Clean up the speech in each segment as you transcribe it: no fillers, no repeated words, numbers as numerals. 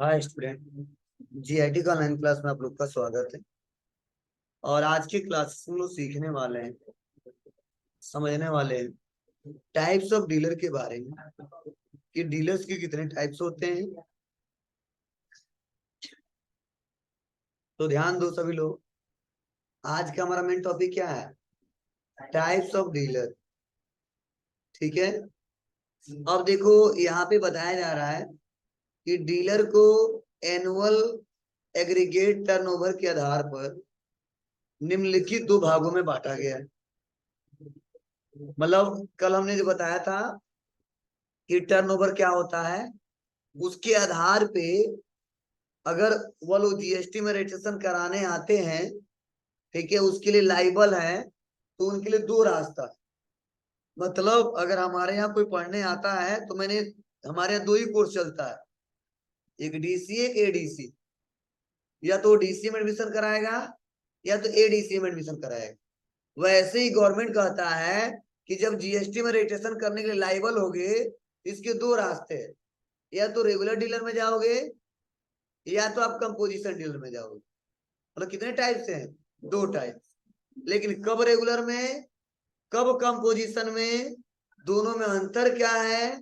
Hi student. GIT का online class में आप लोग का स्वागत है। और आज की क्लास में हम लोग सीखने वाले हैं, समझने वाले हैं टाइप्स ऑफ डीलर के बारे में कि डीलर्स के कितने टाइप्स होते हैं। तो ध्यान दो सभी लोग, आज का हमारा मेन टॉपिक क्या है? Types of dealer. ठीक है। अब देखो, यहाँ पे बताया जा रहा है कि डीलर को एनुअल एग्रीगेट टर्नओवर के आधार पर निम्नलिखित दो भागों में बांटा गया है। मतलब कल हमने जो बताया था कि टर्नओवर क्या होता है, उसके आधार पे अगर वो लोग जीएसटी में रजिस्ट्रेशन कराने आते हैं, ठीक है, उसके लिए लाइबल है, तो उनके लिए दो रास्ता है। मतलब अगर हमारे यहाँ कोई पढ़ने आता है तो हमारे यहाँ दो ही कोर्स चलता है, एक डीसीए एक एडीसी। या तो डीसीए में एडमिशन कराएगा या तो एडीसी में एडमिशन कराएगा। वैसे ही गवर्नमेंट कहता है कि जब जीएसटी में रजिस्ट्रेशन करने के लिए लाइबल होगे, इसके दो रास्ते हैं, या तो रेगुलर डीलर में जाओगे या तो आप कंपोजिशन डीलर में जाओगे। मतलब कितने टाइप से हैं? दो टाइप। लेकिन कब रेगुलर में, कब कंपोजिशन में, दोनों में अंतर क्या है,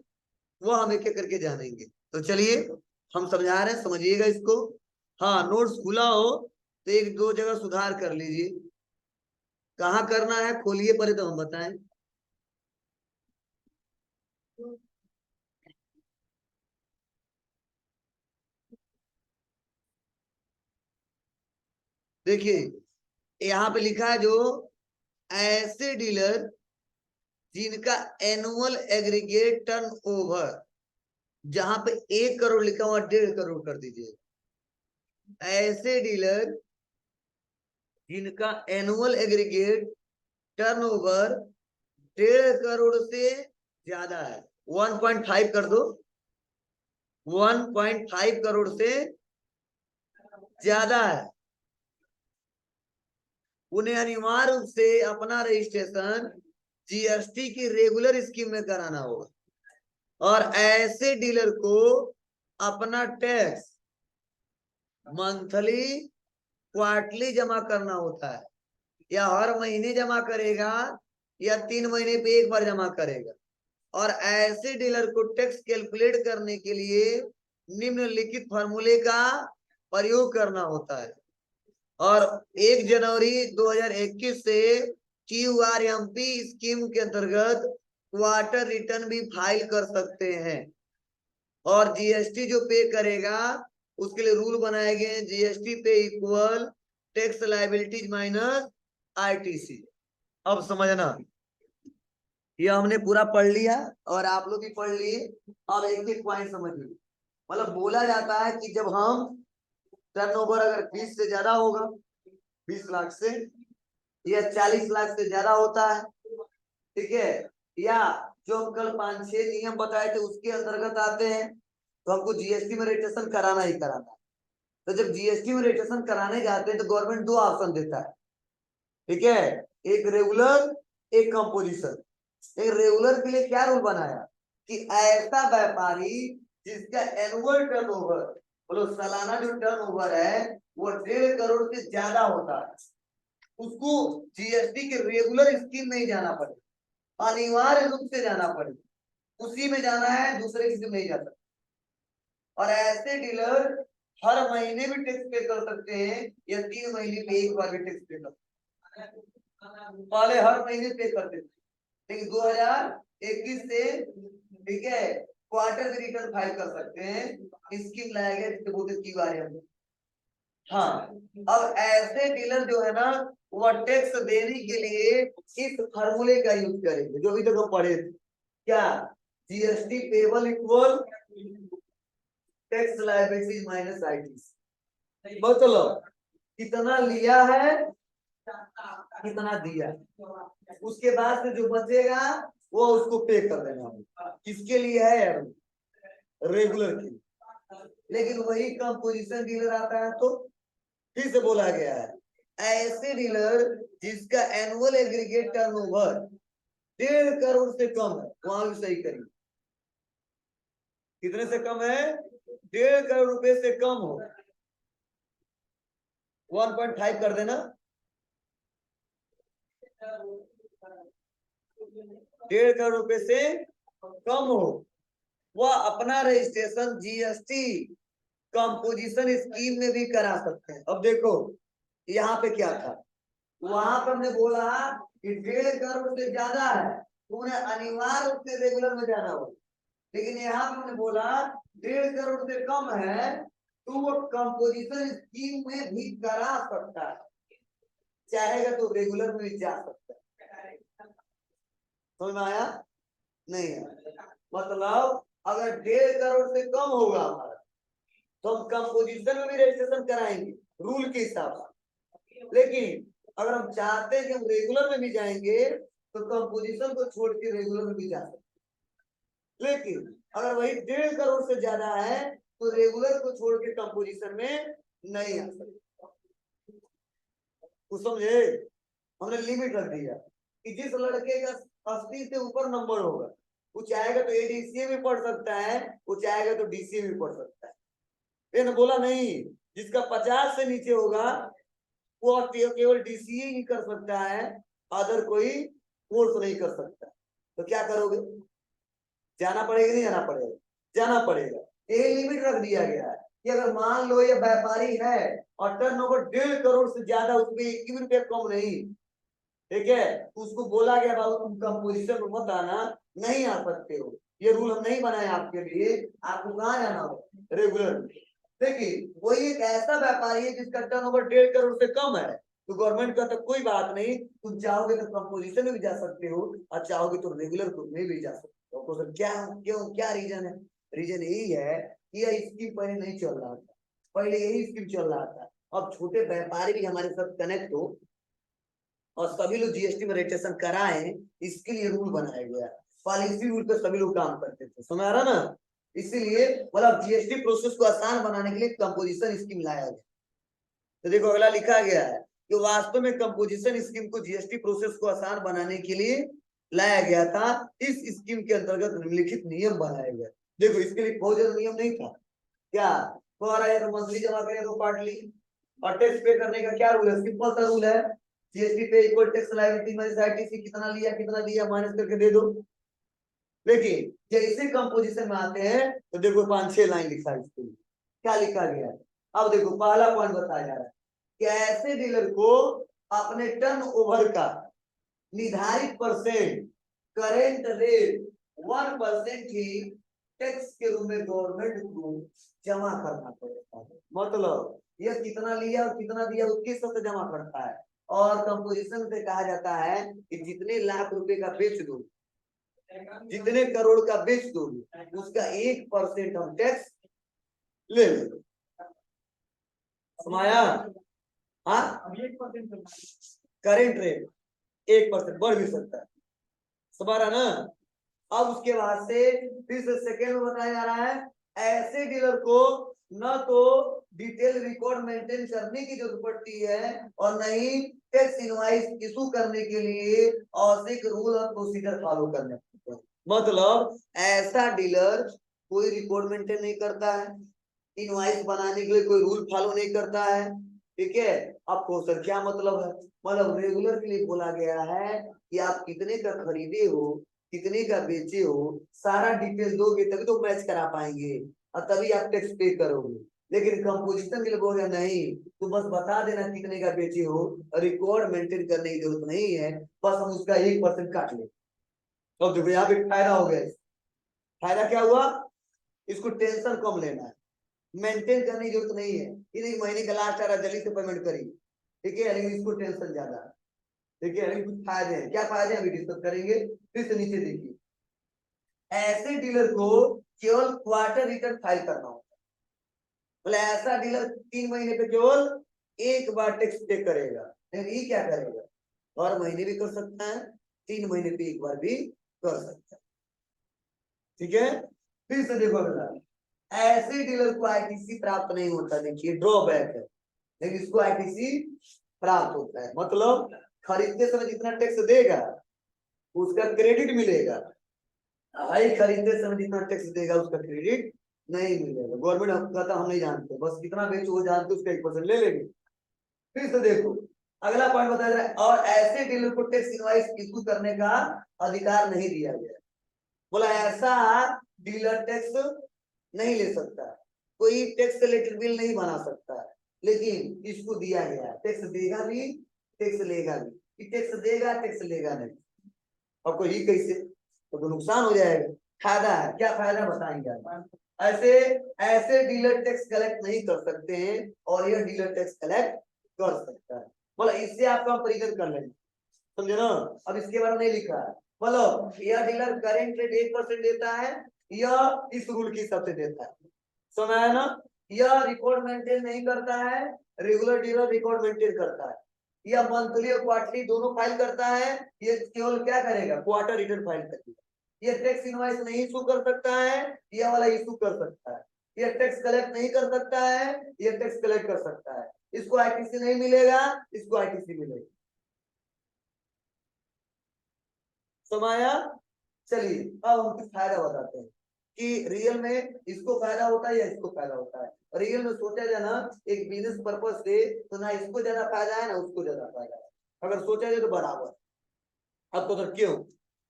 वो हम एक एक करके जानेंगे। तो चलिए हम समझा रहे हैं, समझिएगा इसको। हाँ, नोट्स खुला हो तो एक दो जगह सुधार कर लीजिए। कहाँ करना है खोलिए पहले तो हम बताएं। देखिए, यहाँ पे लिखा है जो ऐसे डीलर जिनका एनुअल एग्रीगेट टर्न ओवर, जहां पे 1 करोड़ लिखा हुआ 1.5 करोड़ कर दीजिए। ऐसे डीलर जिनका एनुअल एग्रीगेट टर्नओवर 1.5 करोड़ से ज्यादा है, 1.5 कर दो, 1.5 करोड़ से ज्यादा है, उन्हें अनिवार्य रूप से अपना रजिस्ट्रेशन जीएसटी की रेगुलर स्कीम में कराना होगा। और ऐसे डीलर को अपना टैक्स मंथली, क्वार्टरली जमा करना होता है, या हर महीने जमा करेगा या 3 महीने पे एक बार जमा करेगा। और ऐसे डीलर को टैक्स कैलकुलेट करने के लिए निम्नलिखित फॉर्मूले का प्रयोग करना होता है। और 1 जनवरी 2021 से क्यूआरएमपी स्कीम के अंतर्गत क्वार्टर रिटर्न भी फाइल कर सकते हैं। और जीएसटी जो पे करेगा उसके लिए रूल बनाए गए हैं, जीएसटी पे equal tax liabilities minus ITC. अब समझना, ये हमने पूरा पढ़ लिया और आप लोग भी पढ़ लिए। अब एक एक पॉइंट समझ लीजिए। मतलब बोला जाता है कि जब हम टर्नओवर अगर 20 से ज्यादा होगा, 20 लाख से या 40 लाख से ज्यादा होता है, ठीक है, या जो हम कल 5-6 नियम बताए थे उसके अंतर्गत आते हैं, तो हमको जीएसटी में रजिस्ट्रेशन कराना ही कराना है। तो जब जीएसटी में रजिस्ट्रेशन कराने जाते हैं तो गवर्नमेंट दो ऑप्शन देता है, ठीक है, एक रेगुलर एक कंपोजिशन। एक रेगुलर के लिए क्या रूल बनाया कि ऐसा व्यापारी जिसका एनुअल टर्नओवर, बोलो सालाना जो टर्नओवर है वो 1.5 करोड़ से ज्यादा होता है, उसको जीएसटी के रेगुलर स्कीम में ही जाना पड़ेगा, अनिवार्य रूप से जाना पड़ेगा, उसी में जाना है, दूसरे किसी में नहीं जाता। और ऐसे डीलर हर महीने भी टैक्स पे कर सकते हैं या 3 महीने पे एक बार भी टैक्स पे कर सकते हैं। पहले हर महीने पे करते थे, लेकिन 2021 से, ठीक है, क्वार्टर की रिटर्न फाइल कर सकते हैं। स्कीम लाया गया जिससे बोलते की बारे में। हाँ, अब ऐसे डीलर जो है ना, वो टैक्स देने के लिए इस फार्मूले का यूज करेंगे जो अभी तक हम पढ़े थे। क्या? GST payable equal tax liabilities minus IT. मतलब कितना लिया है कितना दिया, उसके बाद से जो बचेगा वो उसको पे कर देना। किसके लिए है? रेगुलर के। लेकिन वही कंपोजिशन डीलर आता है तो फिर से बोला गया है ऐसे डीलर जिसका एनुअल एग्रीगेट टर्नओवर 1.5 करोड़ से कम है, वहां भी सही करिए। कितने से कम है? 1.5 करोड़ रुपए से कम हो, 1.5 कर देना, 1.5 करोड़ रुपए से कम हो, वह अपना रजिस्ट्रेशन जीएसटी कंपोजिशन स्कीम में भी करा सकते हैं। अब देखो यहाँ पे क्या था, वहां पर हमने बोला कि 1.5 करोड़ से ज्यादा है तो उन्हें अनिवार्य रूप से रेगुलर में जाना होगा, लेकिन यहाँ पर हमने बोला 1.5 करोड़ से कम है तो वो कंपोजिशन स्कीम में भी करा सकता है, चाहेगा तो रेगुलर में भी जा सकता है। समझ में आया? नहीं है, मतलब अगर 1.5 करोड़ से कम होगा हमारा तो हम कंपोजिशन में भी रजिस्ट्रेशन कराएंगे रूल के हिसाब से, लेकिन अगर हम चाहते हैं कि हम रेगुलर में भी जाएंगे तो कंपोजिशन को छोड़ के रेगुलर में भी जा सकते। लेकिन अगर वही 1.5 करोड़ से ज्यादा है तो रेगुलर को छोड़ के कंपोजिशन में नहीं आ सकते। कुछ समझे? हमने लिमिट रख दिया कि जिस लड़के का 80 से ऊपर नंबर होगा वो चाहेगा तो एडीसीए भी पढ़ सकता है, वो चाहेगा तो डीसीए भी पढ़ सकता है। मैंने बोला नहीं, जिसका 50 से नीचे होगा वो केवल डीसीए ही कर सकता है, अदर कोई कोर्स नहीं कर सकता। तो क्या करोगे? जाना पड़ेगा नहीं जाना पड़ेगा? जाना पड़ेगा। यही लिमिट रख दिया गया है कि अगर मान लो ये व्यापारी है और टर्नओवर 1.5 करोड़ से ज्यादा, उसमें 1 रुपया कम नहीं, ठीक है, उसको बोला गया बाबू तुम कंपोजिशन में मत आना, नहीं आ सकते हो, ये रूल हम नहीं बनाए आपके लिए, आपको कहाँ जाना हो? रेगुलर। देखिए वही एक ऐसा व्यापारी है जिसका टर्नओवर 1.5 करोड़ से कम है तो गवर्नमेंट का तो कोई बात नहीं, तुम चाहोगे तो कंपोजिशन में भी जा सकते हो और चाहोगे तो रेगुलर में भी जा सकते हो। तो क्या क्यों, क्या रीजन है? रीजन यही है कि यह स्कीम पहले नहीं चल रहा था, पहले यही स्कीम चल रहा था। अब छोटे व्यापारी भी हमारे साथ कनेक्ट हो और सभी लोग जीएसटी में रजिस्ट्रेशन कराएं, इसके लिए रूल बनाया गया। पॉलिसी रूल पे सभी लोग काम करते थे, समझ आ रहा ना? इसीलिए मतलब जीएसटी प्रोसेस को आसान बनाने के लिए कंपोजिशन स्कीम लाया गया। तो देखो अगला लिखा गया है कि वास्तव में कंपोजिशन स्कीम को जीएसटी प्रोसेस को आसान बनाने के लिए लाया गया था। इस स्कीम के अंतर्गत निम्नलिखित नियम बनाए गए। देखो इसके लिए बहुत ज्यादा नियम नहीं था, क्या तो मंथली जमा करें तो पार्टली, और टैक्स पे करने का क्या रूल है? सिंपल सा रूल है, जीएसटी पे equal tax liability minus ITC, कितना दिया माइनस करके दे दो। लेकिन जैसे कंपोजिशन में आते हैं तो देखो 5-6 लाइन लिखा है इसके लिए, क्या लिखा गया है? अब देखो पहला पॉइंट बताया जा रहा है कि ऐसे डीलर को अपने टर्नओवर का निर्धारित परसेंट करेंट रेट 1% ही टैक्स के रूप में गवर्नमेंट को जमा करना पड़ता है। मतलब यह कितना लिया और कितना दिया उसके हिसाब से जमा करता है। और कंपोजिशन से कहा जाता है कि जितने लाख रुपए का बेच दो, जितने करोड़ का बेच दो, उसका 1% हम टैक्स ले लेंगे। समाया? हाँ, करेंट रेट 1% बढ़ भी सकता है, समारा ना? अब उसके बाद से फिर से सेकेंड में बताया जा रहा है, ऐसे डीलर को न तो डिटेल रिकॉर्ड मेंटेन करने की जरूरत पड़ती है और न ही टैक्स इनवॉइस इशू करने के लिए आवश्यक रूल और प्रोसीजर फॉलो करने पड़ते हैं। मतलब ऐसा डीलर कोई रिकॉर्ड मेंटेन नहीं करता है, इनवॉइस बनाने के लिए कोई रूल फॉलो नहीं करता है, ठीक है। आपको सर क्या मतलब है? मतलब रेगुलर के लिए बोला गया है कि आप कितने का खरीदे हो, कितने का बेचे हो, सारा डिटेल दोगे तभी तो मैच करा पाएंगे और तभी आप टैक्स पे करोगे। लेकिन कंपोजिशन के लिए बोल रहे नहीं, तो बस बता देना कितने का बेचे हो, रिकॉर्ड मेंटेन करने की जरूरत नहीं है, बस हम उसका 1% काट ले। तो देखो यहाँ पे फायदा हो गया। फायदा क्या हुआ? इसको टेंशन कम लेना है, मेंटेन करने की जरूरत नहीं है, ये महीने का लास्ट आ रहा जल्दी से पेमेंट करिए, ठीक है। लेकिन इसको टेंशन ज्यादा है, ठीक है। लेकिन कुछ फायदे हैं, क्या फायदे हैं अभी डिस्कस करेंगे। फिर से नीचे देखिए, ऐसे डीलर को केवल क्वार्टर रिटर्न फाइल करना होता है। मतलब ऐसा डीलर 3 महीने पे केवल एक बार टैक्स पे करेगा, लेकिन ये क्या करेगा? हर महीने भी कर सकता है, 3 महीने पे एक बार भी कर सकता है, ठीक है। फिर से देखो अगला, ऐसे डीलर को आईटीसी प्राप्त नहीं होता, देखिए ड्रॉबैक है, लेकिन इसको आईटीसी प्राप्त होता है। मतलब खरीदते समय जितना टैक्स देगा उसका क्रेडिट मिलेगा, भाई खरीदते समय जितना टैक्स देगा उसका क्रेडिट नहीं मिलेगा। गवर्नमेंट कहता हम नहीं जानते, बस कितना बेचो वो जानते, उसका 1% ले लेंगे। फिर से देखो अगला पॉइंट बताया जाए, और ऐसे डीलर को टैक्स इनवॉइस इशू करने का अधिकार नहीं दिया गया। बोला ऐसा डीलर टैक्स नहीं ले सकता, कोई टैक्स रिलेटेड बिल नहीं बना सकता, लेकिन इसको दिया गया टैक्स देगा भी टैक्स लेगा भी, कि टैक्स देगा टैक्स लेगा नहीं। आपको ये कैसे, तो नुकसान हो जाएगा। फायदा है, क्या फायदा बताएंगे आप। ऐसे ऐसे डीलर टैक्स कलेक्ट नहीं कर सकते हैं और यह डीलर टैक्स कलेक्ट कर सकता है। बोला इससे आप कंपेरिजन कर लेंगे, समझे ना। अब इसके बारे में नहीं लिखा है, बोलो यह डीलर करेंट रेट 1% देता है, यह इस रूल के हिसाब से देता है, समझ आया ना। यह रिकॉर्ड मेंटेन नहीं करता है, रेगुलर डीलर रिकॉर्ड मेंटेन करता है। यह मंथली और क्वार्टरली दोनों फाइल करता है, ये केवल क्या करेगा, क्वार्टर रिटर्न फाइल करेगा। ये टैक्स इनवॉइस नहीं इशू कर सकता है, यह वाला इशू कर सकता है। ये टैक्स कलेक्ट नहीं कर सकता है, ये टैक्स कलेक्ट कर सकता है। इसको आईटीसी नहीं मिलेगा, इसको आईटीसी मिलेगा। समाया। चलिए अब हम कुछ फायदा बताते हैं कि रियल में इसको फायदा होता है या इसको फायदा होता है। रियल में सोचा जाए ना एक बिजनेस पर्पज से, तो ना इसको ज्यादा फायदा है ना उसको ज्यादा फायदा है, अगर सोचा जाए तो बराबर। अब तो क्यों,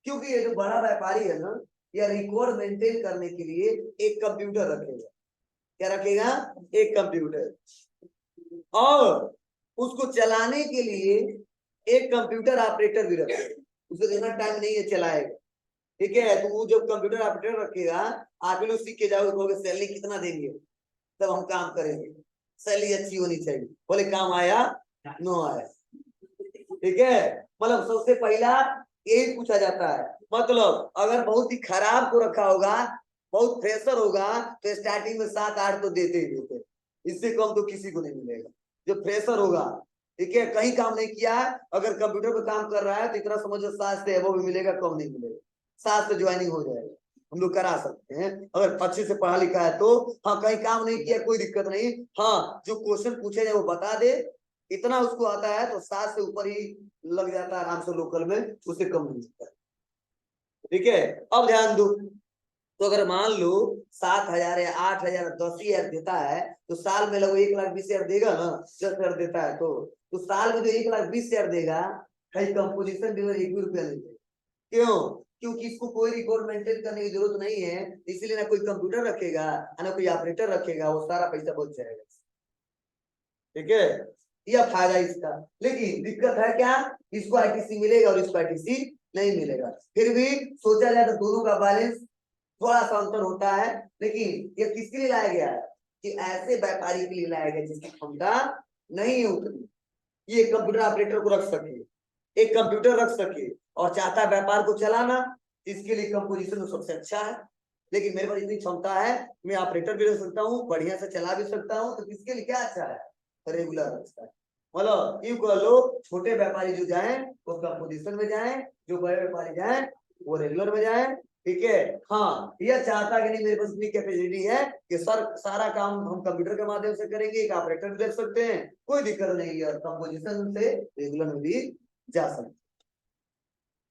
क्योंकि ये जो बड़ा व्यापारी है ना, या रिकॉर्ड मेंटेन करने के लिए एक कंप्यूटर रखेगा। क्या रखेगा, एक कंप्यूटर, और उसको चलाने के लिए एक कंप्यूटर ऑपरेटर भी रखेगा। उसको देना टाइम नहीं है, चलाएगा, ठीक है। तो वो जब कंप्यूटर ऑपरेटर रखेगा, आप लोग सीख के जाओगे, कहोगे सैलरी कितना देंगे, तब हम काम करेंगे, सैलरी अच्छी होनी चाहिए। बोले काम आया नो आया, ठीक है। मतलब सबसे पहला यही पूछा जाता है। मतलब अगर बहुत ही खराब को रखा होगा, बहुत फ्रेशर होगा, तो स्टार्टिंग में 7-8 तो देते ही देते, इससे कम तो किसी को नहीं मिलेगा। जो फ्रेशर होगा, ठीक है, कहीं काम नहीं किया, अगर कंप्यूटर पे काम कर रहा है तो इतना समझो 7 से वो भी मिलेगा, कम नहीं मिलेगा। 7 से ज्वाइनिंग हो जाएगा, हम लोग करा सकते हैं अगर अच्छे से पढ़ा लिखा है तो। हाँ कहीं काम नहीं किया कोई दिक्कत नहीं, हाँ जो क्वेश्चन पूछे जाए वो बता दे, इतना उसको आता है तो 7 से ऊपर ही लग जाता है आराम से लोकल में, उससे कम नहीं होता है, ठीक है। अब ध्यान दो, तो अगर मान लो 7,000 या 8,000 10,000 देता है, तो साल में लगभग 1,20,000 देगा ना, 10,000 देता है तो साल में जो 1,20,000 देगा, कहीं कंपोजिशन डीलर 1 भी रुपया नहीं देगा। क्यों, क्योंकि इसको कोई रिकॉर्ड मेंटेन करने की जरूरत नहीं है, इसीलिए ना कोई कंप्यूटर रखेगा ना कोई ऑपरेटर रखेगा, वो सारा पैसा बच जाएगा, ठीक है। यह फायदा इसका। लेकिन दिक्कत है क्या, इसको आईटीसी मिलेगा और इसको आईटीसी नहीं मिलेगा। फिर भी सोचा जाए तो दोनों का बैलेंस थोड़ा सा अंतर होता है, लेकिन ये किसके लिए लाया गया है, कि ऐसे व्यापारी के लिए लाया गया जिसकी क्षमता नहीं है उतनी, ये कंप्यूटर ऑपरेटर को रख सके, एक कंप्यूटर रख सके और चाहता है व्यापार को चलाना, इसके लिए कंपोजिशन सबसे अच्छा है। लेकिन मेरे पास इतनी क्षमता है, मैं ऑपरेटर भी रख सकता हूँ, बढ़िया से चला भी सकता हूँ, तो किसके लिए क्या अच्छा है, रेगुलर अच्छा है। मतलब यूं कह लो, छोटे व्यापारी जो जाए वो कंपोजिशन में जाए, जो बड़े व्यापारी जाए वो रेगुलर में जाए, ठीक है। हाँ यह चाहता कि नहीं मेरे पास इतनी कैपेसिटी है कि सर सारा काम हम कंप्यूटर के माध्यम से करेंगे, एक ऑपरेटर भी रख सकते हैं, कोई दिक्कत नहीं है, कंपोजिशन से रेगुलर में भी जा सकते,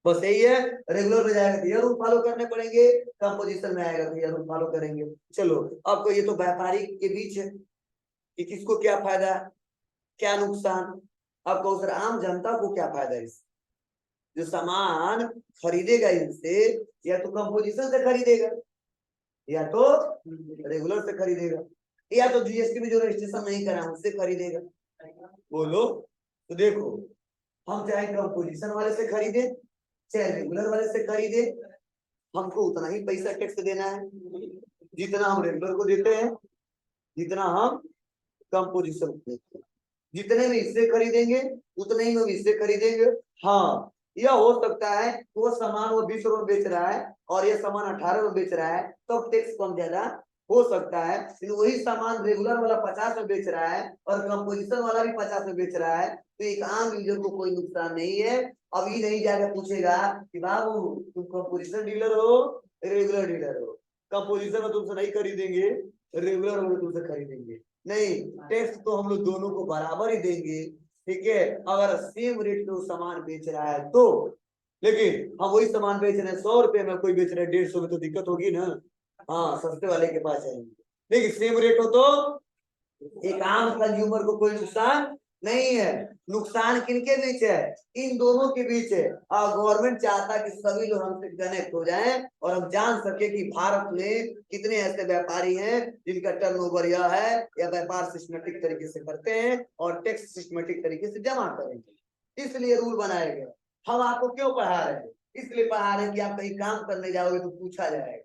बस यही है। रेगुलर में जाएगा तो ये रूल फॉलो करने पड़ेंगे, कंपोजिशन में आएगा तो ये रूल फॉलो करेंगे। चलो आपको ये तो व्यापारी के बीच है कि किसको क्या फायदा क्या नुकसान, आपको सर आम जनता को क्या फायदा है इससे, जो सामान खरीदेगा इनसे, या तो कंपोजिशन से खरीदेगा या तो रेगुलर से खरीदेगा, या तो जीएसटी में जो रजिस्ट्रेशन नहीं करा उससे खरीदेगा। बोलो तो देखो, हम चाहे कंपोजिशन वाले से खरीदे चाहे रेगुलर वाले से खरीदे, हमको उतना ही पैसा टैक्स देना है जितना हम रेगुलर को देते हैं, जितना हम कंपोजिशन को देते हैं। जितने में इससे खरीदेंगे उतने ही में इससे खरीदेंगे। हाँ यह हो सकता है वो सामान वो 20 रुपए बेच रहा है और ये सामान 18 में बेच रहा है, तो टैक्स कम ज्यादा हो सकता है। लेकिन वही सामान रेगुलर वाला 50 में बेच रहा है और कंपोजिशन वाला भी 50 में बेच रहा है, तो एक आम यूजर को कोई नुकसान नहीं है। अभी नहीं जाकर पूछेगा कि बाबू तुम कंपोजिशन डीलर हो रेगुलर डीलर हो, कंपोजिशन में तुमसे नहीं खरीदेंगे, रेगुलर में तुमसे खरीदेंगे, नहीं टैक्स तो हम लोग दोनों को बराबर ही देंगे, ठीक है। अगर सेम रेट पे वो सामान बेच रहा है तो, लेकिन हम वही सामान बेच रहे हैं 100 रुपए में, कोई बेच रहा है 150 में, तो दिक्कत होगी ना। हाँ सस्ते वाले के पास जाएंगे। देखिए सेम रेट हो तो एक आम कंज्यूमर को कोई नुकसान नहीं है। नुकसान किनके बीच है? इन दोनों के बीच है। और गवर्नमेंट चाहता है कि सभी लोग हमसे कनेक्ट हो जाएं और हम जान सके कि भारत में कितने ऐसे व्यापारी हैं जिनका टर्नओवर यह है या व्यापार सिस्टमेटिक तरीके से करते हैं और टैक्स सिस्टमेटिक तरीके से जमा करेंगे। इसलिए रूल बनाया गया। हम आपको क्यों पढ़ा रहे हैं? इसलिए पढ़ा रहे हैं कि आप कहीं काम करने जाओगे तो पूछा जाएगा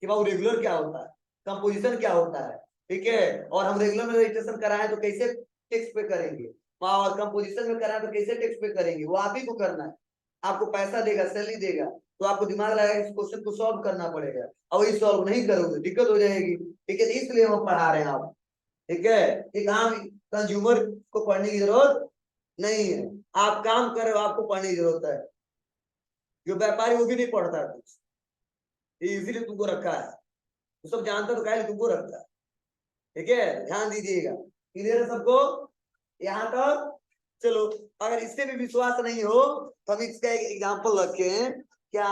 कि बाबू रेगुलर क्या होता है, कंपोजिशन क्या होता है, ठीक है। और हम रेगुलर में रजिस्ट्रेशन कराएं तो कैसे टैक्स पे करेंगे, और कंपोजिशन में कराएं तो कैसे टैक्स पे करेंगे, वो आप ही को करना है। आपको पैसा देगा, सैलरी देगा, तो आपको दिमाग लगा इस क्वेश्चन को सॉल्व करना पड़ेगा। और वही सॉल्व नहीं करोगे दिक्कत हो जाएगी, ठीक है। इसलिए हम पढ़ा रहे हैं आप, ठीक है। एक आम कंज्यूमर को पढ़ने की जरूरत नहीं है। आप काम कर रहे हो, आपको पढ़ने की जरूरत है। जो व्यापारी वो भी नहीं पढ़ता है कुछ, इसीलिए तुमको रखा है। तो सब जानता तो क्या तुमको रखता है, ठीक है। ध्यान दीजिएगा, क्लियर है सबको यहाँ तक? चलो, अगर इससे भी विश्वास नहीं हो तो हम इसका एक एग्जांपल रखे हैं। क्या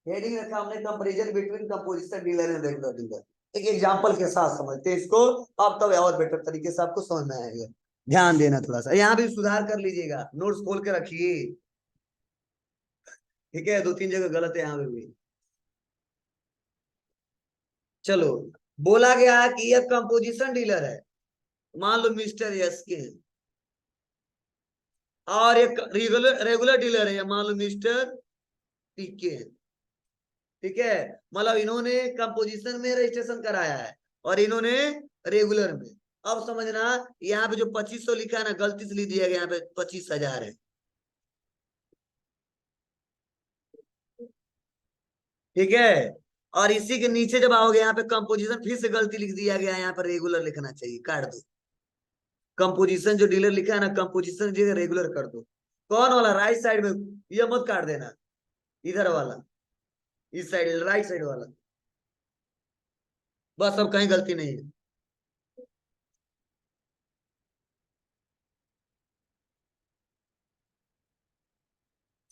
हेडिंग रखा हमने? Comparison between composition dealer and regular dealer. एक एग्जांपल के साथ समझते हैं इसको, अब तब और बेटर तरीके से आपको समझ में आएगा। ध्यान देना थोड़ा सा, यहाँ भी सुधार कर लीजिएगा, नोट्स खोल के रखिए, ठीक है। 2-3 जगह गलत है यहाँ पे भी। चलो, बोला गया कि यह कंपोजिशन डीलर है, मान लो मिस्टर यस के, और एक रेगुलर डीलर है, मान लो मिस्टर पीके, ठीक है। मतलब इन्होंने कंपोजिशन में रजिस्ट्रेशन कराया है और इन्होंने रेगुलर में। अब समझना, यहाँ पे जो 2500 लिखा है ना, गलती से लिख दिया गया, यहाँ पे 25,000 है, ठीक है। और इसी के नीचे जब आओगे यहाँ पे कंपोजिशन, फिर से गलती लिख दिया गया, यहाँ पर रेगुलर लिखना चाहिए, काट दो। कंपोजिशन जो डीलर लिखा है ना, कंपोजिशन जगह रेगुलर कर दो। कौन वाला? राइट साइड में, ये मत काट देना, इधर वाला, इस साइड राइट साइड वाला, बस। अब कहीं गलती नहीं है।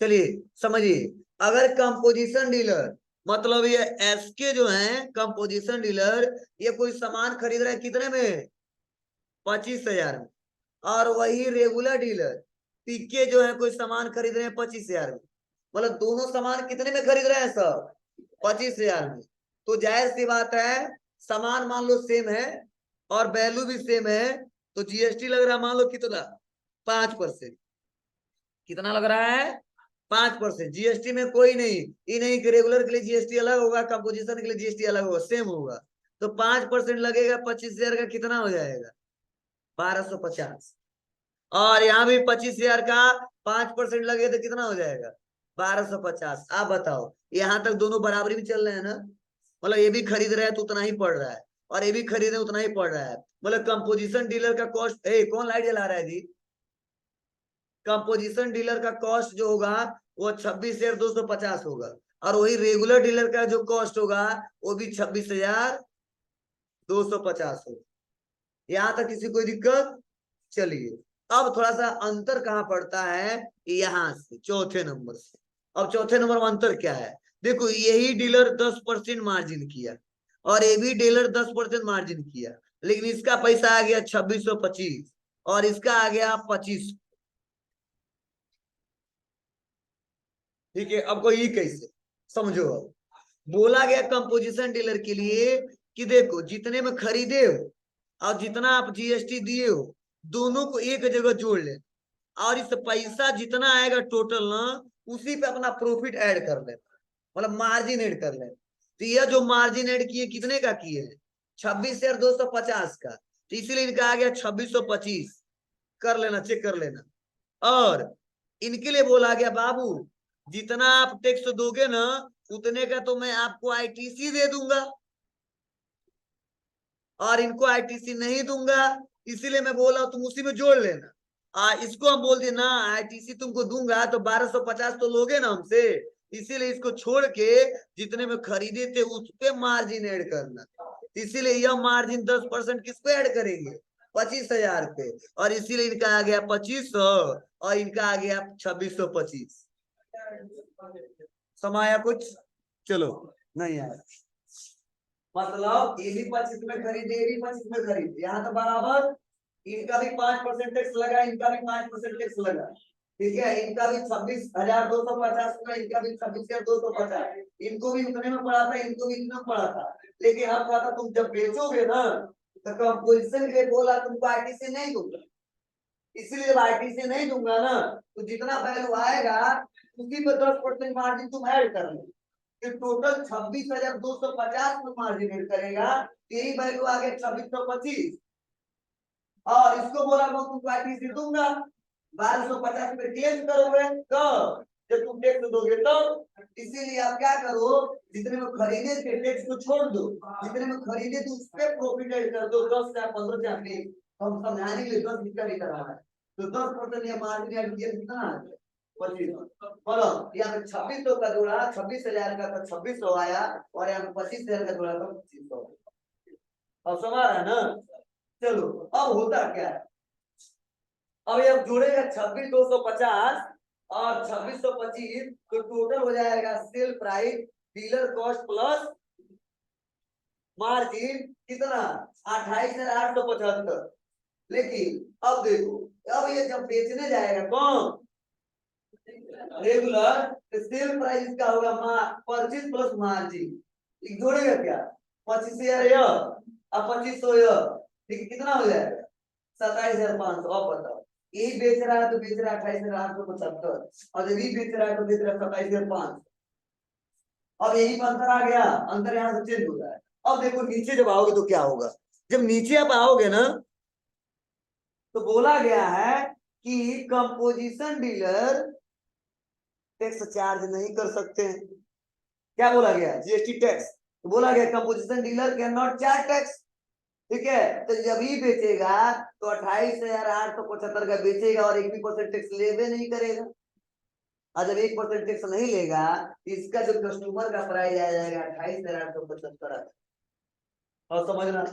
चलिए समझिए, अगर कंपोजिशन डीलर, मतलब ये एसके जो है कंपोजिशन डीलर, ये कोई सामान खरीद रहा है कितने में? 25,000 में। और वही रेगुलर डीलर पीके जो है कोई सामान खरीद रहे हैं 25,000 में। मतलब दोनों सामान कितने में खरीद रहे हैं सब? 25,000 में। तो जाहिर सी बात है, सामान मान लो सेम है और वैल्यू भी सेम है, तो जीएसटी लग रहा है मान लो कितना? 5%। कितना लग रहा है? 5%। जीएसटी में कोई नहीं, ये नहीं कि रेगुलर के लिए जीएसटी अलग होगा, कंपोजिशन के लिए जीएसटी अलग होगा, सेम होगा। तो 5% लगेगा, 25,000 का कितना हो जाएगा? 1250। और यहाँ भी 25,000 का 5% लगे तो कितना हो जाएगा? 1250। आप बताओ, यहाँ तक दोनों बराबरी में चल रहे हैं ना? मतलब ये भी खरीद रहा है तो उतना ही पड़ रहा है, और ये भी खरीद रहे उतना ही पड़ रहा है। मतलब कंपोजिशन डीलर का कॉस्ट, कौन लाइट जला रहा है जी? कंपोजिशन डीलर का कॉस्ट जो होगा वो 26,250 होगा, और वही रेगुलर डीलर का जो कॉस्ट होगा वो भी 26,250 होगा। यहाँ तक किसी कोई दिक्कत? चलिए, अब थोड़ा सा अंतर कहाँ पड़ता है, यहाँ से चौथे नंबर से। अब चौथे नंबर में अंतर क्या है? देखो, यही डीलर 10% मार्जिन किया और ये भी डीलर 10% मार्जिन किया, लेकिन इसका पैसा आ गया 2625 और इसका आ गया 25। ठीक है, अब कोई कैसे समझो। अब बोला गया कंपोजिशन डीलर के लिए कि देखो, जितने में खरीदे हो और जितना आप जीएसटी दिए हो, दोनों को एक जगह जोड़ ले, और इस पैसा जितना आएगा टोटल ना, उसी पे अपना प्रॉफिट ऐड कर ले, मतलब मार्जिन ऐड कर ले। तो यह जो मार्जिन ऐड किए कितने का किए हैं? 26,250 का, तो इसीलिए इनका आ गया 2625। कर लेना, चेक कर लेना। और इनके लिए बोला गया, बाबू जितना आप टैक्स दोगे ना, उतने का तो मैं आपको आईटीसी दे दूंगा, और इनको आईटीसी नहीं दूंगा, इसीलिए मैं बोला तुम उसी में जोड़ लेना। इसको हम बोल दिए ना आईटीसी तुमको दूंगा, तो 1250 तो लोगे ना हमसे, इसीलिए इसको छोड़ के जितने में खरीदे थे उस पे मार्जिन ऐड करना। इसीलिए यह मार्जिन 10% किस पे ऐड करेंगे? 25,000 पे, और इसीलिए इनका आ गया 2500 और इनका आ गया 2625। समाया कुछ? चलो नहीं आएगा। मतलब ये भी 25 में खरीदे, ये भी 25 में खरीदे, यहाँ तो बराबर। इनका भी 5% टैक्स लगा, इनका भी 5% टैक्स लगा, ठीक है। इनका भी 26,250 का, इनका भी 26,250, इनको भी उतने में पड़ा था, इनको भी इतना पड़ा था। लेकिन अब कहा था तुम जब बेचोगे ना तो कंपोजिशन के लिए बोला तुमको आईटीसी नहीं दूंगा, इसलिए जब आईटीसी नहीं दूंगा ना तो जितना वैल्यू आएगा उसी पर 10% मार्जिन तुम ऐड कर लो, तो टोटल 26,250 में मार्जिन ऐड करेगा, यही वैल्यू आ गया 2625। और इसको बोला मैं तुमको आईटीसी दूंगा, 1250 पे क्लेम करोगे तो जब तुम टैक्स दोगे तो। इसीलिए आप क्या करो, जितने में खरीदे थे टैक्स को छोड़ दो, जितने में खरीदे थे उस पे प्रॉफिट ऐड कर दो, 10 या 15 या 20। हम समझाने के लिए 10 लिखा नहीं करा है, तो 10% या मार्जिन ऐड किया कितना आ गया 25। बोलो यहाँ पे 2600 का जोड़ा, 26,000 का 2600 आया, और यहाँ पे 25,000 का जोड़ा तो 2500। अब समझ रहा है ना। चलो अब होता क्या है, अब ये जोड़ेगा 26,250 और 2625, तो टोटल हो जाएगा sale price dealer cost plus margin कितना 28,875। लेकिन अब देखो, अब ये जब बेचने जाएगा कौन, रेगुलर, तो सेल प्राइस का होगा परचेज प्लस मार्जिन, जोड़ेगा क्या 25,000 अब 2500, ठीक है, कितना हो जाएगा 27,500। अब बताओ, यही बेच रहा है तो बेच रहा है 28,875, और जब ये बेच रहा है तो बेच रहा है 27,500। अब यही अंतर आ गया, अंतर यहाँ से चेंज हो रहा है। अब देखो नीचे जब आओगे तो क्या होगा, जब नीचे आप आओगे ना तो बोला गया है कि कंपोजिशन डीलर टैक्स चार्ज नहीं कर सकते हैं। क्या बोला गया, जीएसटी टैक्स, तो बोला गया composition dealer can not charge tax, ठीक है। तो जब ही बेचेगा तो 28,875 का बेचेगा और 1% टैक्स लेवे नहीं करेगा, और जब 1% टैक्स नहीं लेगा इसका जो कस्टमर का प्राइस आ जाएगा 28,875। और समझना,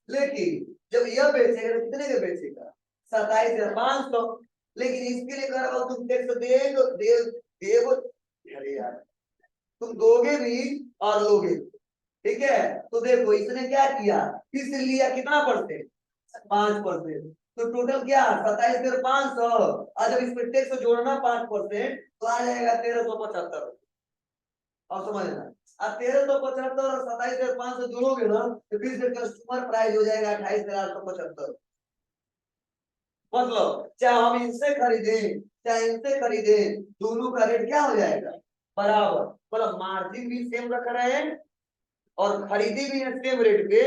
लेकिन जब यह बेचेगा तो कितने का बेचेगा 27,500, लेकिन इसके लिए कर तुम टैक्स अरे यार तुम दोगे भी और लोगे, ठीक है। तो देखो इसने क्या किया, किस लिया कितना परसेंट 5%, तो टोटल क्या 27,500, और जब इस पे टैक्स जोड़ना 5% तो आ जाएगा 1,375। और समझना, अब 1,375 और 27,500 जोड़ोगे ना तो फिर से कस्टमर प्राइस हो जाएगा 28,875। मतलब चाहे हम इनसे खरीदे चाहे इनसे खरीदे, दोनों का रेट क्या हो जाएगा बराबर, मतलब मार्जिन भी सेम रख रहे हैं और खरीदी भी है सेम रेट पे।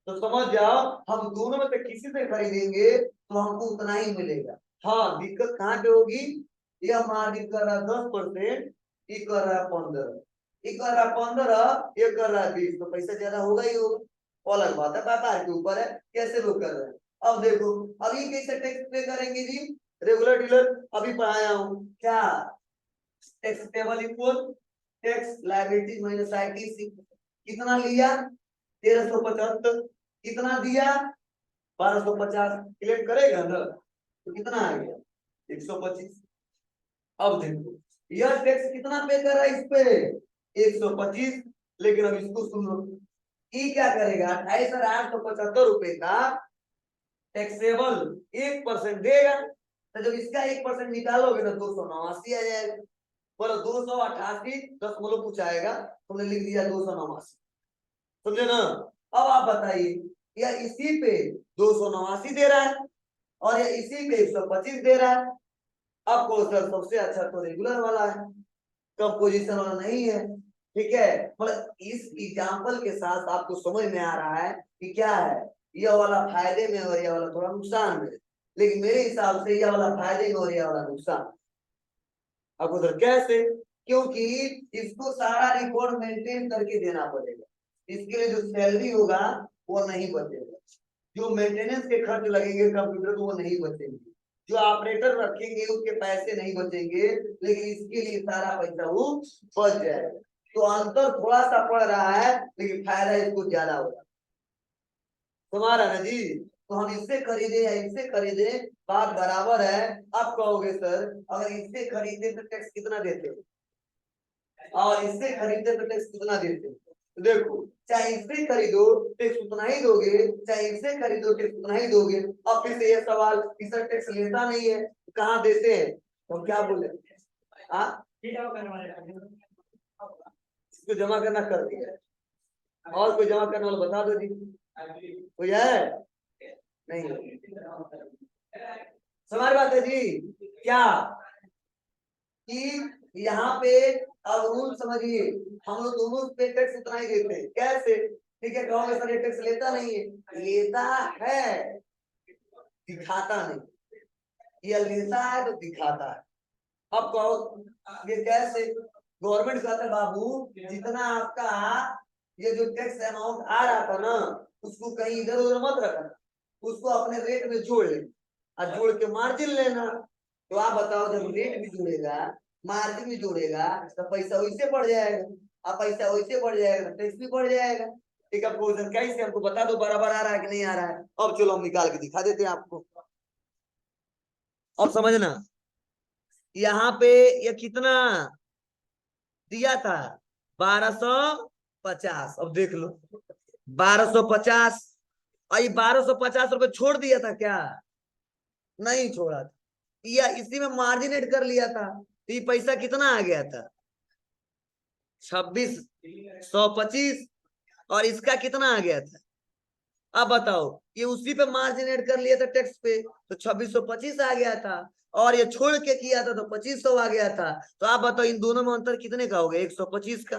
तो समझ जाओ हम दोनों में से किसी से खरीदेंगे तो हमको उतना ही मिलेगा। हाँ दिक्कत कहाँ पे होगी, यह मार्जिन कर रहा है 10%, ये कर रहा है 15, ये कर रहा है 15, ये कर रहा है 20, तो पैसा ज्यादा होगा ही होगा, अलग बात है, व्यापार के ऊपर है कैसे लोग कर रहे हैं। अब देखो अभी कैसे टैक्स पे करेंगे जी, रेगुलर डीलर अभी पढ़ाया हूँ क्या, tax table equal tax liability minus ITC, कितना लिया 1,375, कितना दिया 1,250, क्लेम करेगा ना तो कितना आ गया 125। अब देखो यह टैक्स कितना पे कर रहा है इस पे 125, लेकिन अब इसको सुनो, ये क्या करेगा 28,875 रुपए का टैक्सेबल 1% देगा, तो जब इसका 1% निकालोगे ना 289 आ जाएगा। बोलो 288 दशमलव कुछ आएगा, तुमने लिख दिया 289, समझे ना। अब आप बताइए या इसी पे 289 दे रहा है और या इसी पे 125 दे रहा है। आपको सर सबसे अच्छा तो रेगुलर वाला है, कंपोजिशन वाला नहीं है, ठीक है। मतलब इस एग्जांपल के साथ आपको समझ में आ रहा है कि क्या है, यह वाला फायदे में और यह वाला थोड़ा नुकसान में, लेकिन मेरे हिसाब से यह वाला फायदे में और यह वाला नुकसान। अब उधर कैसे, क्योंकि इसको सारा रिकॉर्ड मेंटेन करके देना पड़ेगा, इसके लिए जो सैलरी होगा वो नहीं बचेगा, जो मेंटेनेंस के खर्च लगेंगे कंप्यूटर को वो नहीं बचेंगे, जो ऑपरेटर रखेंगे उसके पैसे नहीं बचेंगे, लेकिन इसके लिए सारा पैसा वो बच जाएगा। तो अंतर थोड़ा सा पड़ रहा है लेकिन फायदा इसको ज्यादा होगा, तुम्हारा ना जी। तो हम इससे खरीदे या इससे खरीदे बात बराबर है। आप कहोगे सर अगर इससे खरीदे तो टैक्स कितना देते और इससे खरीदे तो टैक्स कितना देते, देखो, चाहे इससे खरीदो टैक्स उतना ही दोगे, चाहे इससे खरीदो टैक्स उतना ही दोगे। अब फिर से ये सवाल, इसका टैक्स लेता नहीं है, कहाँ देते हैं, तो क्या बोले, हाँ इसको जमा करना कर दिया, और कोई जमा करने वाला बता दो जी, कोई है नहीं, समझ बात है जी। क्या कि यहाँ पे अब रूल समझिए, हम लोग दोनों पे टैक्स उतना ही देते हैं, कैसे, ठीक है, कहोगे सर ये टैक्स लेता नहीं है, लेता है दिखाता नहीं, ये लेता है तो दिखाता है। अब कहो ये कैसे, गवर्नमेंट कहता है बाबू जितना आपका ये जो टैक्स अमाउंट आ रहा था ना, उसको कहीं इधर उधर मत रखना, उसको अपने रेट में जोड़ ले, और जोड़ के मार्जिन लेना। तो आप बताओ, जब रेट भी जुड़ेगा मार्जिन भी जुड़ेगा तो पैसा वैसे बढ़ जाएगा, अब पैसा वैसे बढ़ जाएगा तो टैक्स भी बढ़ जाएगा। ठीक है, क्वेश्चन कैसे, हमको बता दो बराबर आ रहा है कि नहीं आ रहा है। अब चलो हम निकाल के दिखा देते हैं आपको, अब समझना। यहाँ पे ये कितना दिया था, 1250, अब देख लो 1250, और 1250 रुपए छोड़ दिया था क्या, नहीं छोड़ा था, या इसी में मार्जिन एड कर लिया था, तो ये पैसा कितना आ गया था 2625, और इसका कितना आ गया था, अब बताओ, ये उसी पे मार्जिन एड कर लिया था टैक्स पे, तो 2625 आ गया था, और ये छोड़ के किया था तो 2500 आ गया था। तो आप बताओ इन दोनों में अंतर कितने का हो गया, 125 का,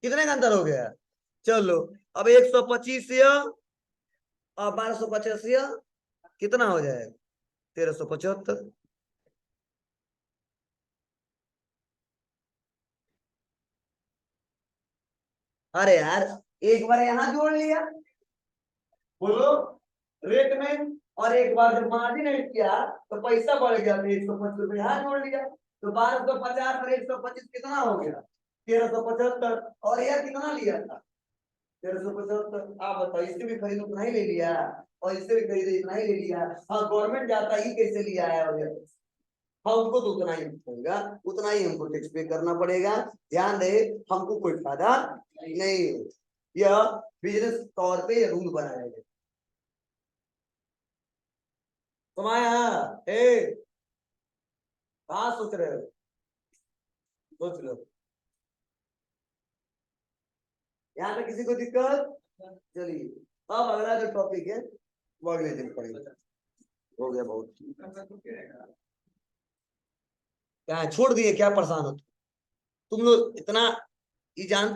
कितने का अंतर हो गया, चलो अब 125 और 1250 कितना हो जाएगा, 1375। अरे यार, एक बार यहाँ जोड़ लिया, बोलो, रेट में, और एक बार जब मार्जिन एड किया तो पैसा बढ़ गया, तो 125 यहाँ जोड़ लिया, तो 1250 और 125 कितना हो गया, 1375, और यह कितना लिया था 1375। आप बताओ, इससे भी खरीद उतना ही ले लिया, और इससे भी खरीदे इतना ही ले लिया। हाँ, गवर्नमेंट जाता ही कैसे लिया है, और हाँ उनको तो उतना ही पड़ेगा, उतना ही हमको टैक्स पे करना पड़ेगा। ध्यान दे, हमको कोई फायदा नहीं, यह बिजनेस तौर पे रूल बनाया गया। तुम्हारा ए कहाँ सोच रहे हो, सोच लो, यहाँ पे किसी को दिक्कत, चलिए अब अगला जो टॉपिक है वो अगले दिन पढ़ेंगे, हो गया बहुत, क्या छोड़ दिए, क्या परेशान हो तुम लोग इतना, ये जानते